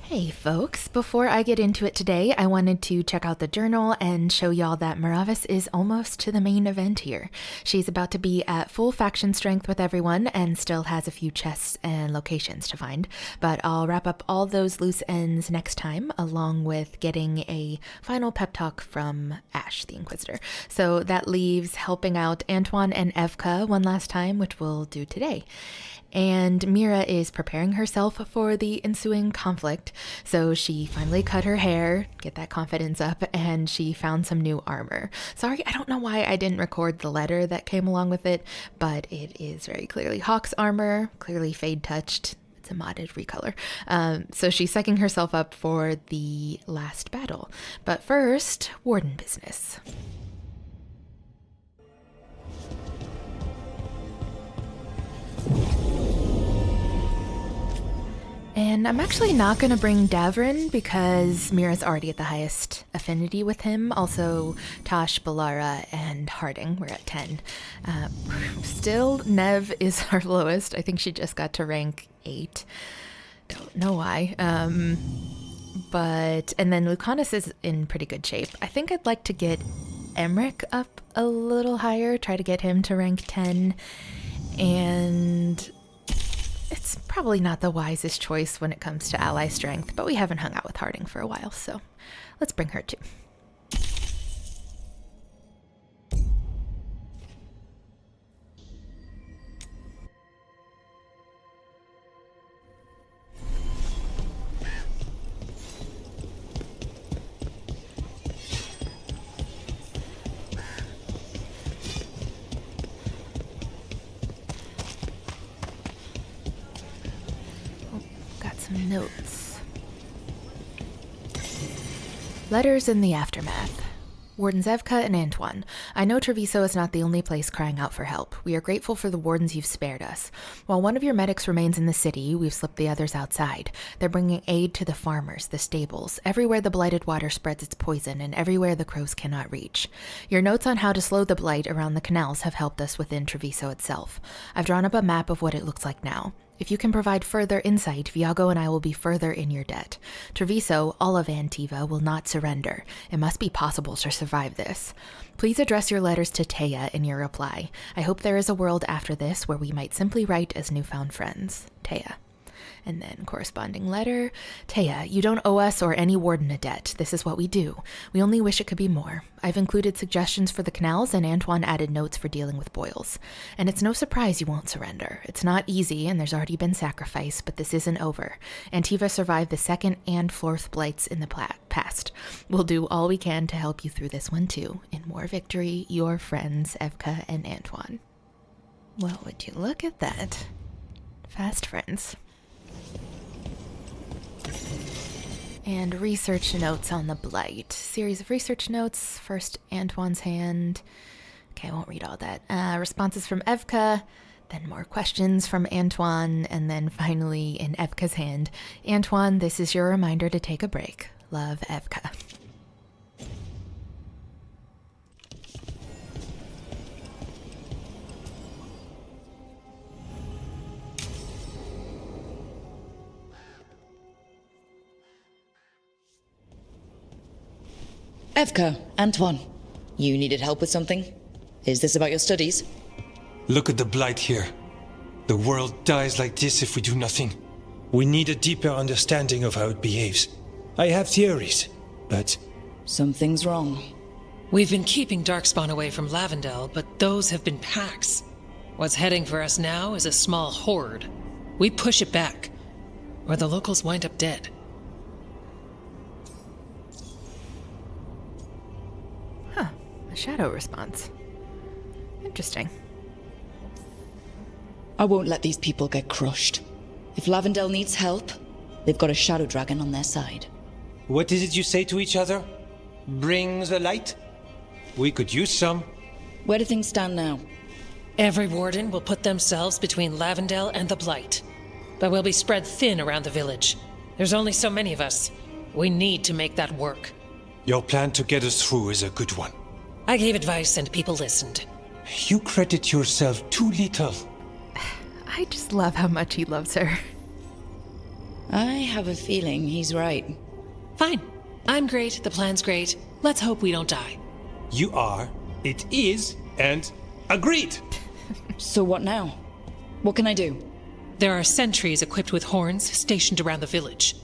Hey folks, before I get into it today, I wanted to check out the journal and show y'all that Meravas is almost to the main event here. She's about to be at full faction strength with everyone and still has a few chests and locations to find, but I'll wrap up all those loose ends next time, along with getting a final pep talk from Ash, the Inquisitor. So that leaves helping out Antoine and Evka one last time, which we'll do today. And Mira is preparing herself for the ensuing conflict, so she finally cut her hair, get that confidence up, and she found some new armor. Sorry, I don't know why I didn't record the letter that came along with it, but it is very clearly Hawk's armor, clearly fade touched. It's a modded recolor. So she's psyching herself up for the last battle. But first, warden business. And I'm actually not going to bring Davrin because Mira's already at the highest affinity with him. Also, Tosh, Balara, and Harding were at 10. Still, Nev is our lowest. I think she just got to rank 8. Don't know why. And then Lucanus is in pretty good shape. I think I'd like to get Emmerich up a little higher, try to get him to rank 10. And it's probably not the wisest choice when it comes to ally strength, but we haven't hung out with Harding for a while, so let's bring her too. Notes. Letters in the aftermath. Wardens Evka and Antoine, I know Treviso is not the only place crying out for help. We are grateful for the wardens you've spared us. While one of your medics remains in the city, we've slipped the others outside. They're bringing aid to the farmers, the stables, everywhere the blighted water spreads its poison and everywhere the crows cannot reach. Your notes on how to slow the blight around the canals have helped us within Treviso itself. I've drawn up a map of what it looks like now. If you can provide further insight, Viago and I will be further in your debt. Treviso, all of Antiva, will not surrender. It must be possible to survive this. Please address your letters to Taya in your reply. I hope there is a world after this where we might simply write as newfound friends. Taya. And then corresponding letter. Taya, you don't owe us or any warden a debt. This is what we do. We only wish it could be more. I've included suggestions for the canals, and Antoine added notes for dealing with boils. And it's no surprise you won't surrender. It's not easy, and there's already been sacrifice, but this isn't over. Antiva survived the second and fourth blights in the past. We'll do all we can to help you through this one too. In more victory, your friends, Evka and Antoine. Well, would you look at that? Fast friends. And research notes on the Blight. Series of research notes. First, Antoine's hand. Okay, I won't read all that. Responses from Evka, then more questions from Antoine, and then finally in Evka's hand. Antoine, this is your reminder to take a break. Love, Evka. Evka, Antoine, you needed help with something? Is this about your studies? Look at the blight here. The world dies like this if we do nothing. We need a deeper understanding of how it behaves. I have theories, but... Something's wrong. We've been keeping Darkspawn away from Lavendel, but those have been packs. What's heading for us now is a small horde. We push it back, or the locals wind up dead. A shadow response. Interesting. I won't let these people get crushed. If Lavendel needs help, they've got a shadow dragon on their side. What is it you say to each other? Bring the light? We could use some. Where do things stand now? Every warden will put themselves between Lavendel and the Blight. But we'll be spread thin around the village. There's only so many of us. We need to make that work. Your plan to get us through is a good one. I gave advice and people listened. You credit yourself too little. I just love how much he loves her. I have a feeling he's right. Fine. I'm great, the plan's great. Let's hope we don't die. You are, it is, and agreed! So what now? What can I do? There are sentries equipped with horns stationed around the village.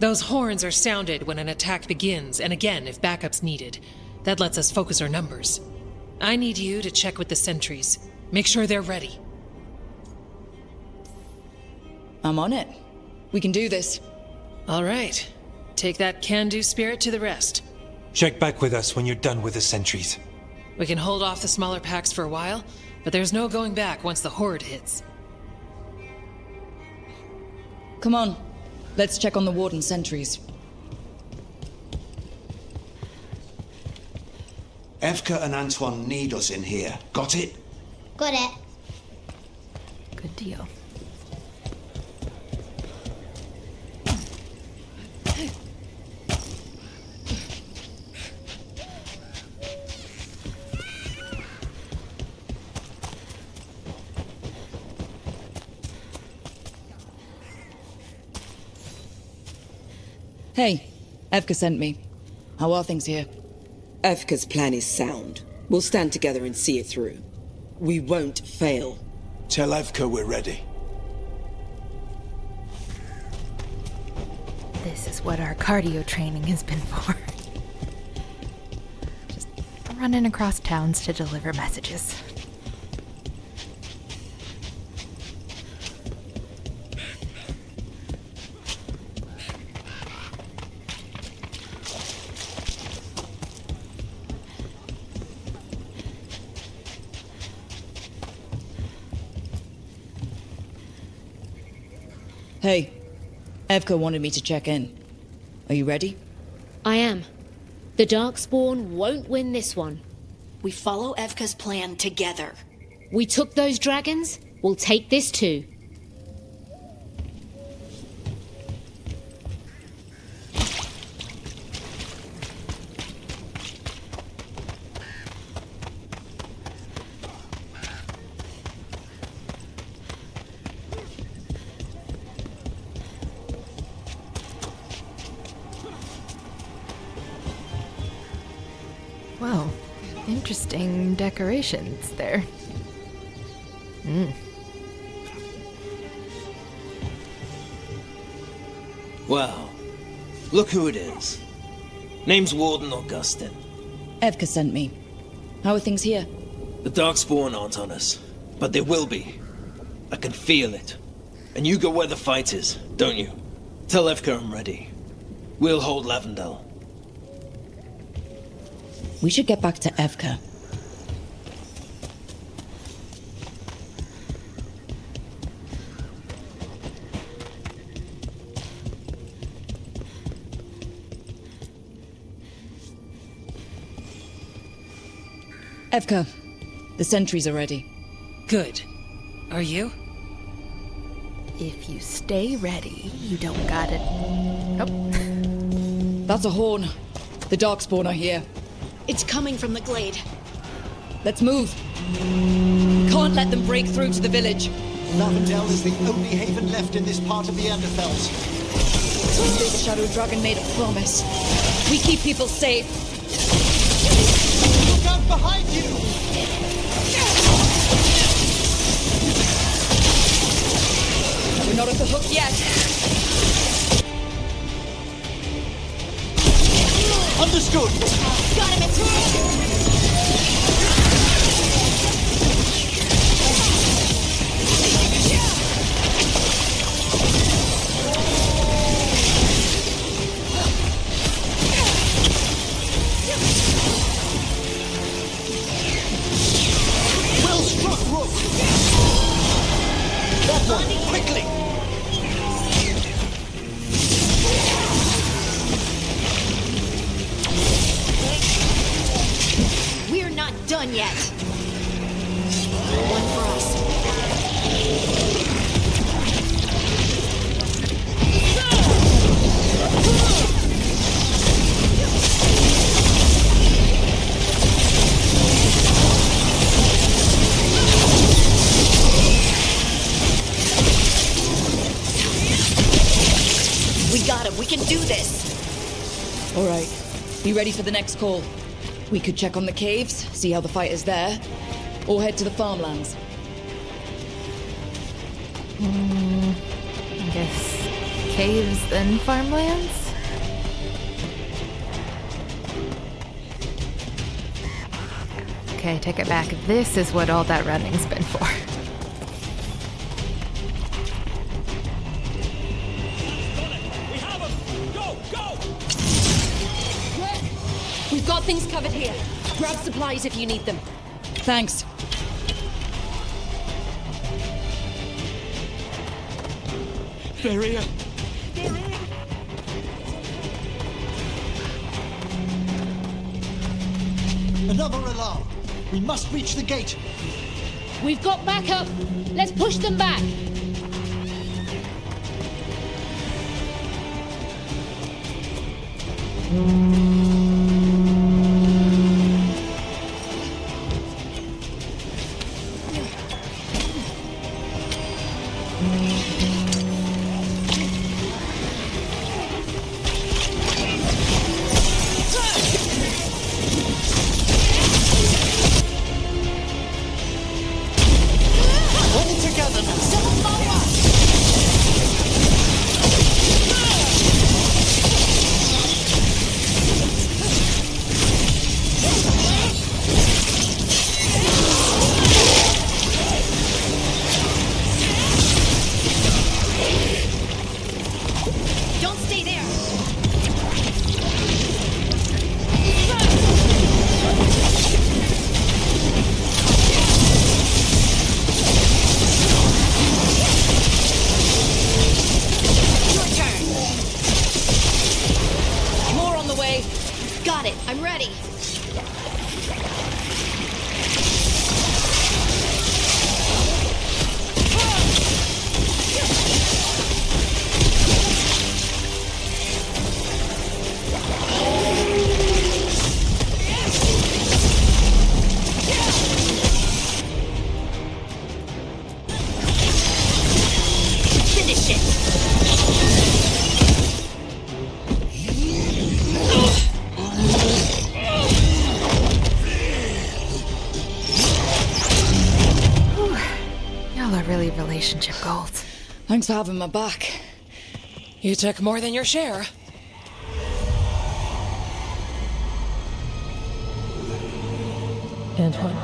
Those horns are sounded when an attack begins, and again if backup's needed. That lets us focus our numbers. I need you to check with the sentries. Make sure they're ready. I'm on it. We can do this. All right. Take that can-do spirit to the rest. Check back with us when you're done with the sentries. We can hold off the smaller packs for a while, but there's no going back once the horde hits. Come on. Let's check on the warden sentries. Evka and Antoine need us in here. Got it? Got it. Good deal. Hey, Evka sent me. How are things here? Evka's plan is sound. We'll stand together and see it through. We won't fail. Tell Evka we're ready. This is what our cardio training has been for. Just running across towns to deliver messages. Hey, Evka wanted me to check in. Are you ready? I am. The Darkspawn won't win this one. We follow Evka's plan together. We took those dragons, we'll take this too. Wow, interesting decorations there. Well, look who it is. Name's Warden Augustin. Evka sent me. How are things here? The Darkspawn aren't on us, but they will be. I can feel it. And you go where the fight is, don't you? Tell Evka I'm ready. We'll hold Lavendel. We should get back to Evka. Evka, the sentries are ready. Good. Are you? If you stay ready, you don't got it. Oh, That's a horn. The Darkspawn are here. It's coming from the glade. Let's move. We can't let them break through to the village. Lavendel is the only haven left in this part of the Enderfells. The Shadow Dragon made a promise. We keep people safe. Look out behind you! We're not at the hook yet. Understood! Got him at Well struck, Rook! That one, quickly! We're not done yet. One for us. We can do this. All right. Be ready for the next call. We could check on the caves, see how the fight is there, or head to the farmlands. I guess caves then farmlands? Okay, take it back. This is what all that running's been for. We've got things covered here. Grab supplies if you need them. Thanks. They're here. Another alarm. We must reach the gate. We've got backup. Let's push them back. All together now. Don't stay there. Your turn. More on the way. Got it. I'm ready. Finish it. Y'all are really relationship gold. Thanks for having my back. You took more than your share. Antoine.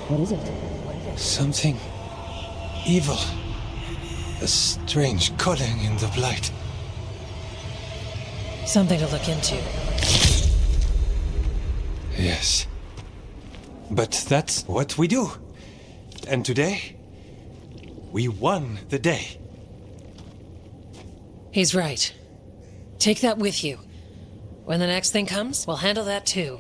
What is it? Something evil. A strange calling in the Blight. Something to look into. Yes. But that's what we do. And today, we won the day. He's right. Take that with you. When the next thing comes, we'll handle that too.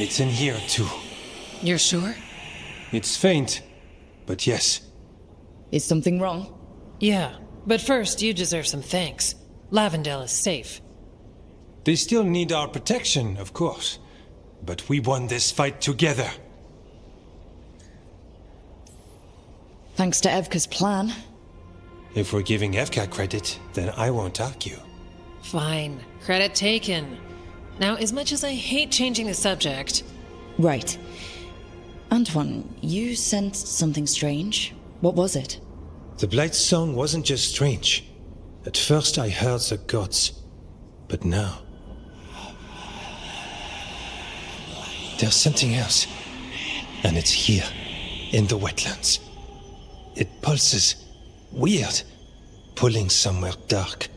It's in here, too. You're sure? It's faint, but yes. Is something wrong? Yeah, but first you deserve some thanks. Lavendel is safe. They still need our protection, of course. But we won this fight together. Thanks to Evka's plan. If we're giving Evka credit, then I won't argue. Fine. Credit taken. Now, as much as I hate changing the subject... Right. Antoine, you sensed something strange. What was it? The Blight song wasn't just strange. At first I heard the gods. But now... there's something else. And it's here, in the wetlands. It pulses. Weird. Pulling somewhere dark.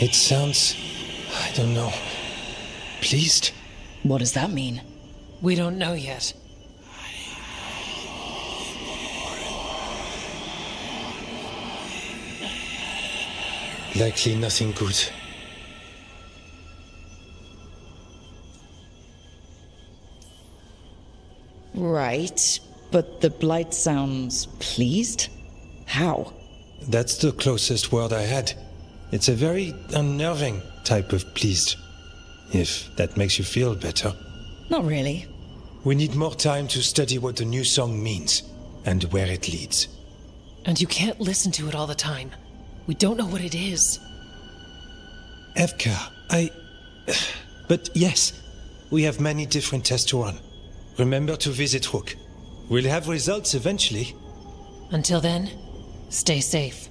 It sounds... I don't know... pleased? What does that mean? We don't know yet. Likely nothing good. Right, but the Blight sounds pleased? How? That's the closest word I had. It's a very unnerving type of pleased. If that makes you feel better. Not really. We need more time to study what the new song means, and where it leads. And you can't listen to it all the time. We don't know what it is. Evka, But yes, we have many different tests to run. Remember to visit Rook. We'll have results eventually. Until then, stay safe.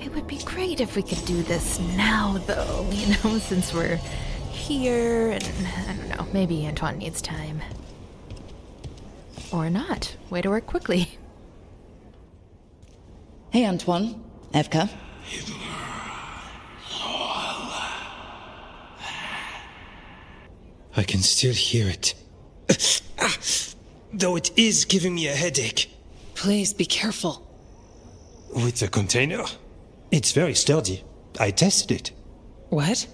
It would be great if we could do this now, though, since we're here, and I don't know, maybe Antoine needs time. Or not. Way to work quickly. Hey, Antoine. Evka. I can still hear it. Though it is giving me a headache. Please be careful. With the container? It's very sturdy. I tested it. What?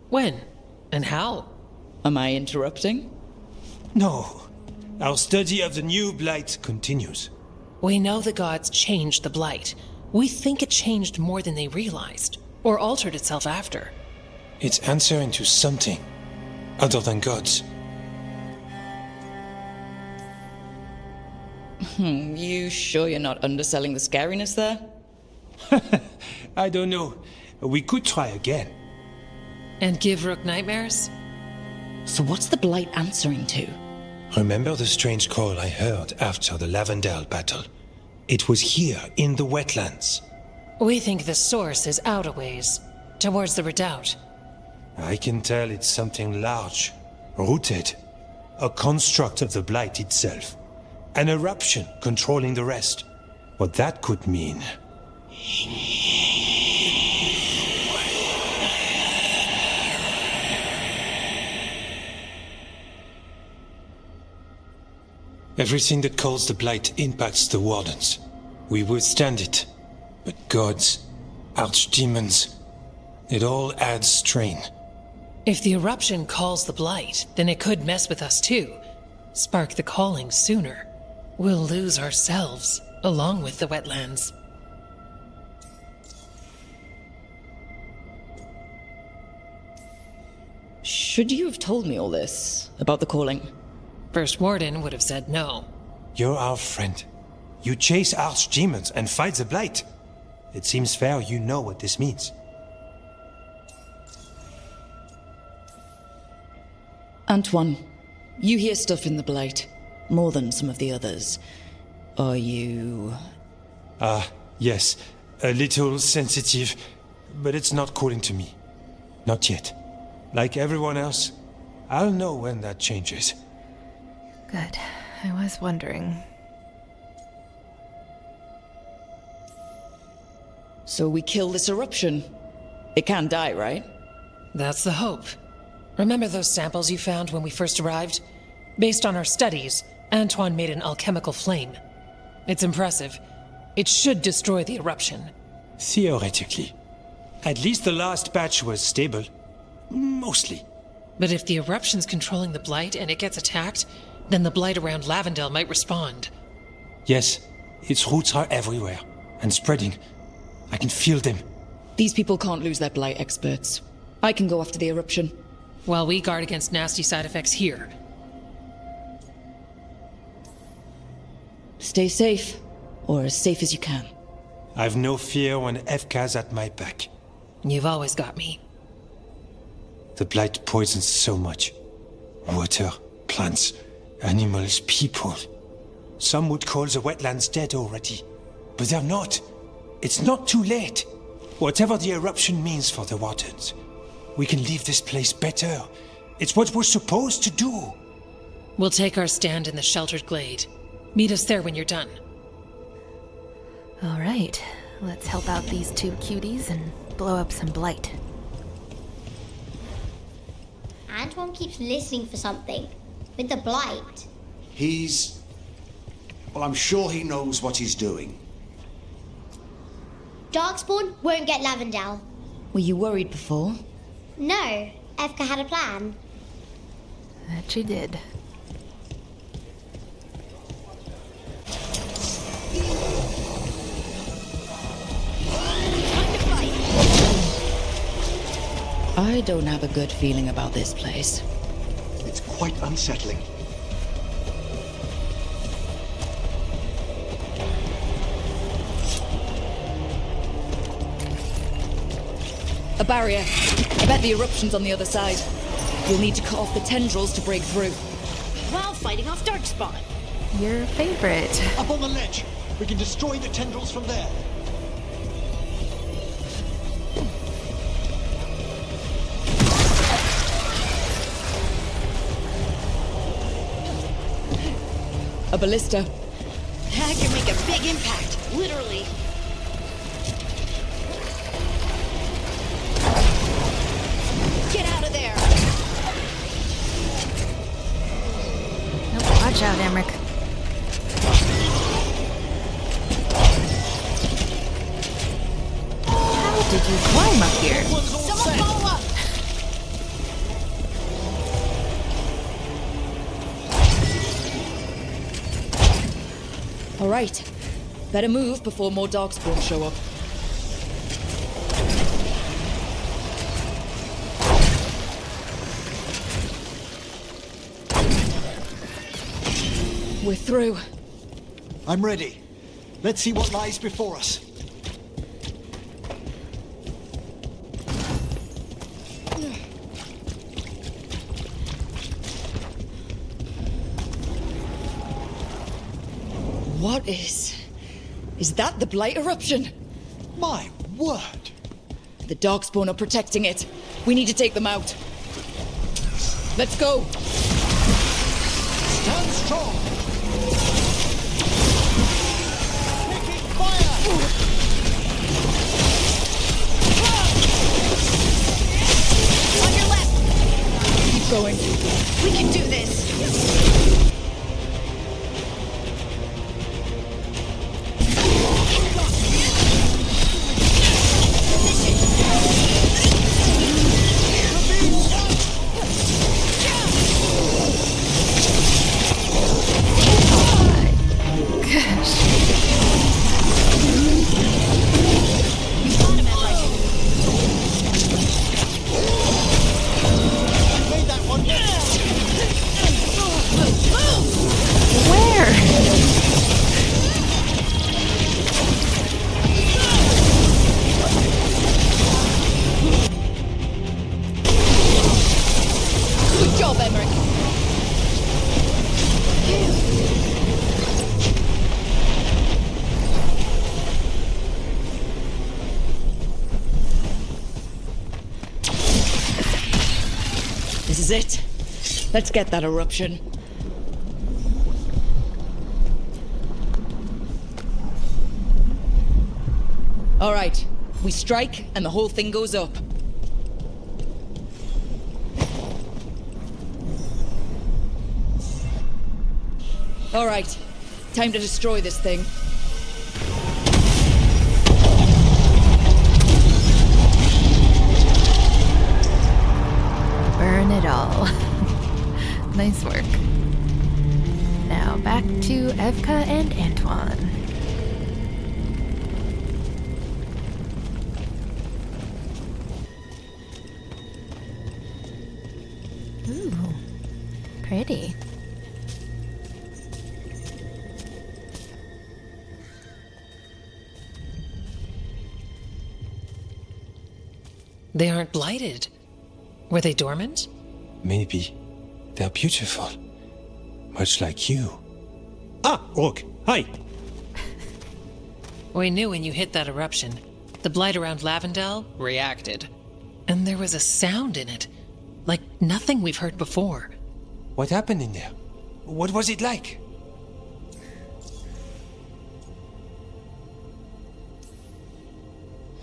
When? And how? Am I interrupting? No. Our study of the new Blight continues. We know the gods changed the Blight. We think it changed more than they realized, or altered itself after. It's answering to something other than gods. You sure you're not underselling the scariness there? I don't know. We could try again. And give Rook nightmares? So what's the Blight answering to? Remember the strange call I heard after the Lavendel battle? It was here, in the wetlands. We think the source is out a ways, towards the redoubt. I can tell it's something large, rooted. A construct of the Blight itself. An eruption controlling the rest. What that could mean... Everything that calls the Blight impacts the Wardens. We withstand it. But gods, archdemons, it all adds strain. If the eruption calls the Blight, then it could mess with us too. Spark the calling sooner. We'll lose ourselves, along with the wetlands. Should you have told me all this about the calling? First Warden would have said no. You're our friend. You chase archdemons and fight the Blight. It seems fair you know what this means. Antoine, you hear stuff in the Blight, more than some of the others. Are you... Yes. A little sensitive, but it's not calling to me. Not yet. Like everyone else, I'll know when that changes. Good. I was wondering. So we kill this eruption. It can't die, right? That's the hope. Remember those samples you found when we first arrived? Based on our studies, Antoine made an alchemical flame. It's impressive. It should destroy the eruption. Theoretically. At least the last batch was stable. Mostly. But if the eruption's controlling the Blight and it gets attacked, then the Blight around Lavendel might respond. Yes, its roots are everywhere, and spreading. I can feel them. These people can't lose their Blight experts. I can go after the eruption. While we guard against nasty side effects here. Stay safe, or as safe as you can. I've no fear when Evka's at my back. You've always got me. The Blight poisons so much. Water, plants, animals, people. Some would call the wetlands dead already. But they're not. It's not too late. Whatever the eruption means for the Wardens, we can leave this place better. It's what we're supposed to do. We'll take our stand in the sheltered glade. Meet us there when you're done. All right. Let's help out these two cuties and blow up some Blight. Antoine keeps listening for something. With the Blight. Well, I'm sure he knows what he's doing. Darkspawn won't get Lavendel. Were you worried before? No, Evka had a plan. That she did. I don't have a good feeling about this place. It's quite unsettling. A barrier. I bet the eruption's on the other side. You'll need to cut off the tendrils to break through. While fighting off Darkspawn. Your favorite. Up on the ledge! We can destroy the tendrils from there. A ballista. That can make a big impact, literally. Get out of there! Nope, watch out, Emmerich. How did you climb up here? Someone follow up! All right. Better move before more Darkspawn show up. We're through. I'm ready. Let's see what lies before us. What is... Is that the Blight eruption? My word! The Darkspawn are protecting it. We need to take them out. Let's go! Stand strong! Taking fire! On your left! Keep going. We can do this! This is it. Let's get that eruption. All right. We strike and the whole thing goes up. All right. Time to destroy this thing. Burn it all. Nice work. Now back to Evka and Antoine. Ooh, pretty. They aren't blighted. Were they dormant? Maybe. They're beautiful. Much like you. Ah, Orc, hi! We knew when you hit that eruption. The blight around Lavendel reacted. And there was a sound in it. Like nothing we've heard before. What happened in there? What was it like?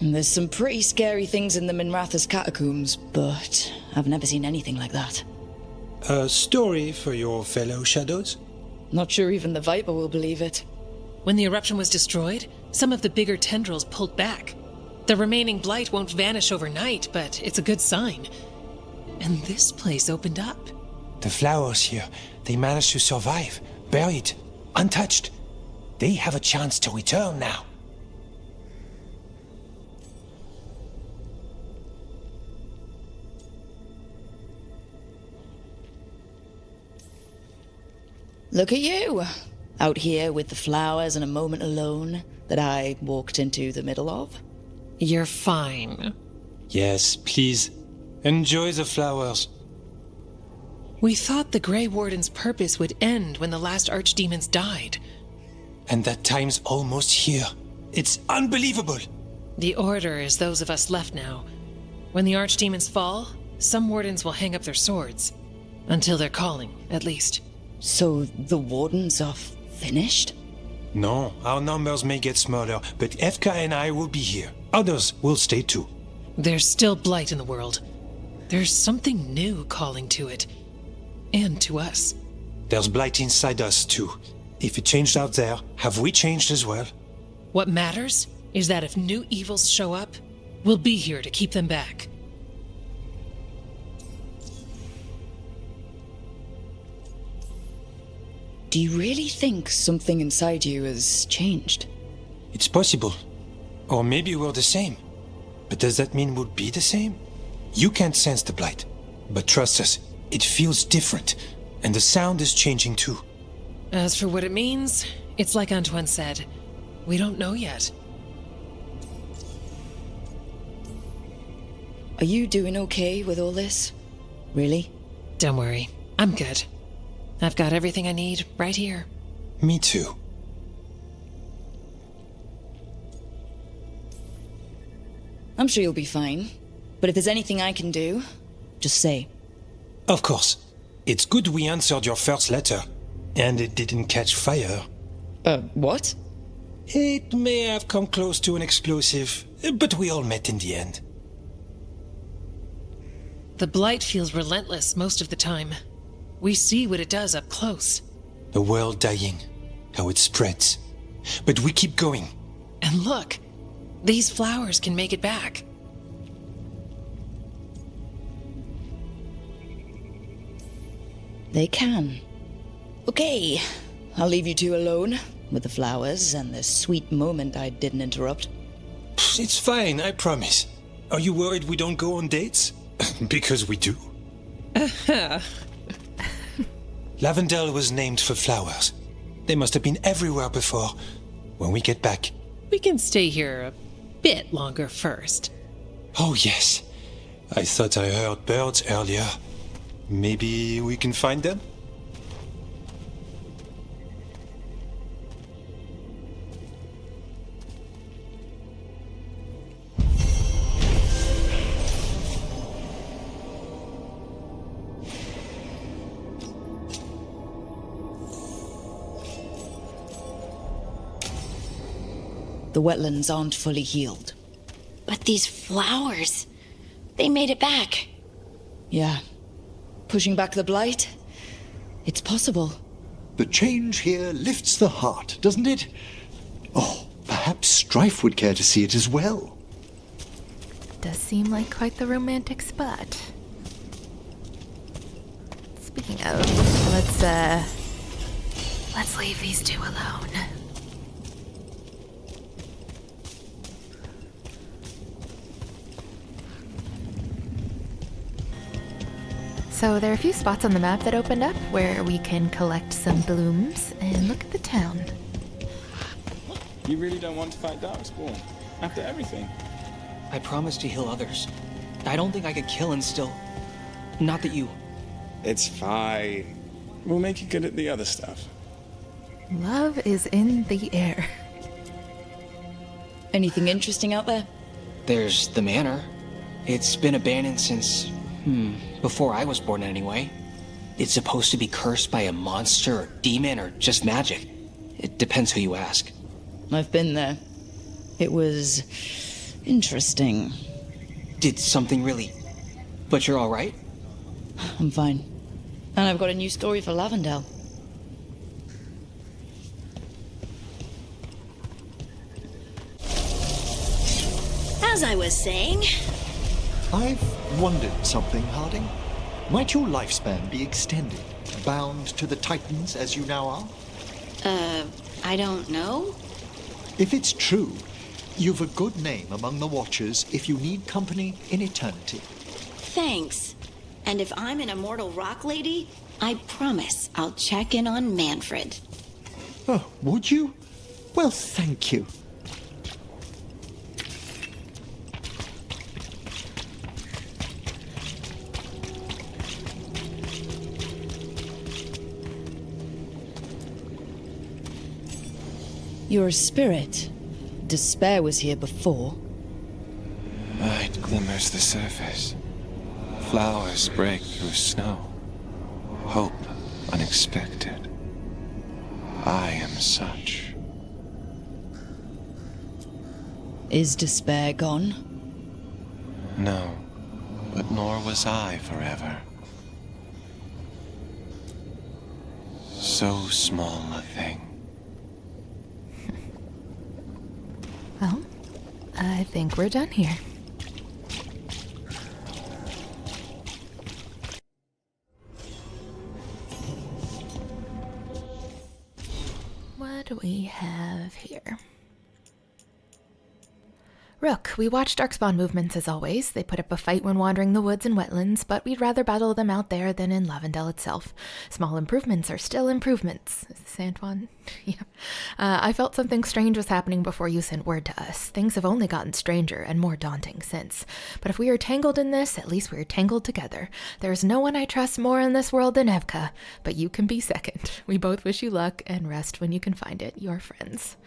There's some pretty scary things in the Meravas catacombs, but I've never seen anything like that. A story for your fellow shadows? Not sure even the Viper will believe it. When the eruption was destroyed, some of the bigger tendrils pulled back. The remaining blight won't vanish overnight, but it's a good sign. And this place opened up. The flowers here, they managed to survive, buried, untouched. They have a chance to return now. Look at you, out here with the flowers and a moment alone that I walked into the middle of. You're fine. Yes, please. Enjoy the flowers. We thought the Grey Warden's purpose would end when the last archdemons died. And that time's almost here. It's unbelievable. The Order is those of us left now. When the archdemons fall, some wardens will hang up their swords. Until they're calling, at least. So the Wardens are finished? No, our numbers may get smaller, but Evka and I will be here. Others will stay too. There's still Blight in the world. There's something new calling to it. And to us. There's Blight inside us too. If it changed out there, have we changed as well? What matters is that if new evils show up, we'll be here to keep them back. Do you really think something inside you has changed? It's possible. Or maybe we're the same. But does that mean we'll be the same? You can't sense the Blight. But trust us, it feels different. And the sound is changing too. As for what it means, it's like Antoine said. We don't know yet. Are you doing okay with all this? Really? Don't worry, I'm good. I've got everything I need right here. Me too. I'm sure you'll be fine. But if there's anything I can do, just say. Of course. It's good we answered your first letter. And it didn't catch fire. What? It may have come close to an explosive, but we all met in the end. The Blight feels relentless most of the time. We see what it does up close. The world dying, how it spreads. But we keep going. And look, these flowers can make it back. They can. Okay, I'll leave you two alone with the flowers and the sweet moment I didn't interrupt. It's fine, I promise. Are you worried we don't go on dates? Because we do. Lavendel was named for flowers. They must have been everywhere before. When we get back... We can stay here a bit longer first. Oh, yes. I thought I heard birds earlier. Maybe we can find them? The wetlands aren't fully healed. But these flowers, they made it back. Yeah. Pushing back the Blight? It's possible. The change here lifts the heart, doesn't it? Oh, perhaps Strife would care to see it as well. Does seem like quite the romantic spot. Speaking of, let's leave these two alone. So there are a few spots on the map that opened up where we can collect some blooms and look at the town. You really don't want to fight Darkspawn after everything? I promised to heal others. I don't think I could kill and still... Not that you... It's fine. We'll make you good at the other stuff. Love is in the air. Anything interesting out there? There's the manor. It's been abandoned since... before I was born anyway. It's supposed to be cursed by a monster or demon or just magic. It depends who you ask. I've been there. It was... interesting. Did something really... But you're alright? I'm fine. And I've got a new story for Lavendel. As I was saying... I've wondered something, Harding. Might your lifespan be extended, bound to the Titans as you now are? I don't know. If it's true, you've a good name among the Watchers if you need company in eternity. Thanks. And if I'm an immortal rock lady, I promise I'll check in on Manfred. Oh, would you? Well, thank you. You're a spirit. Despair was here before. Light glimmers the surface. Flowers break through snow. Hope unexpected. I am such. Is despair gone? No, but nor was I forever. So small a thing. Well, I think we're done here. What do we have here? Rook, we watched Darkspawn movements as always. They put up a fight when wandering the woods and wetlands, but we'd rather battle them out there than in Lavendel itself. Small improvements are still improvements. Is this Antoine? Yeah. I felt something strange was happening before you sent word to us. Things have only gotten stranger and more daunting since. But if we are tangled in this, at least we are tangled together. There is no one I trust more in this world than Evka, but you can be second. We both wish you luck and rest when you can find it. Your friends.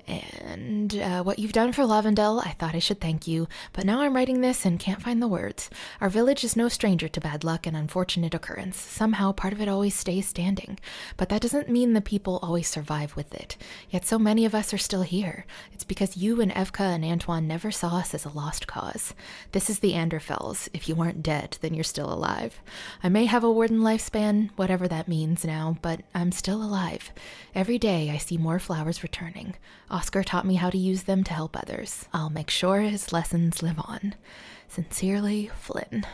And what you've done for Lavendel, I thought I should thank you, but now I'm writing this and can't find the words. Our village is no stranger to bad luck and unfortunate occurrence. Somehow part of it always stays standing, but that doesn't mean the people always survive with it. Yet so many of us are still here. It's because you and Evka and Antoine never saw us as a lost cause. This is the Anderfells. If you weren't dead, then you're still alive. I may have a warden lifespan, whatever that means now, but I'm still alive. Every day I see more flowers returning. Oscar taught me how to use them to help others. I'll make sure his lessons live on. Sincerely, Flynn.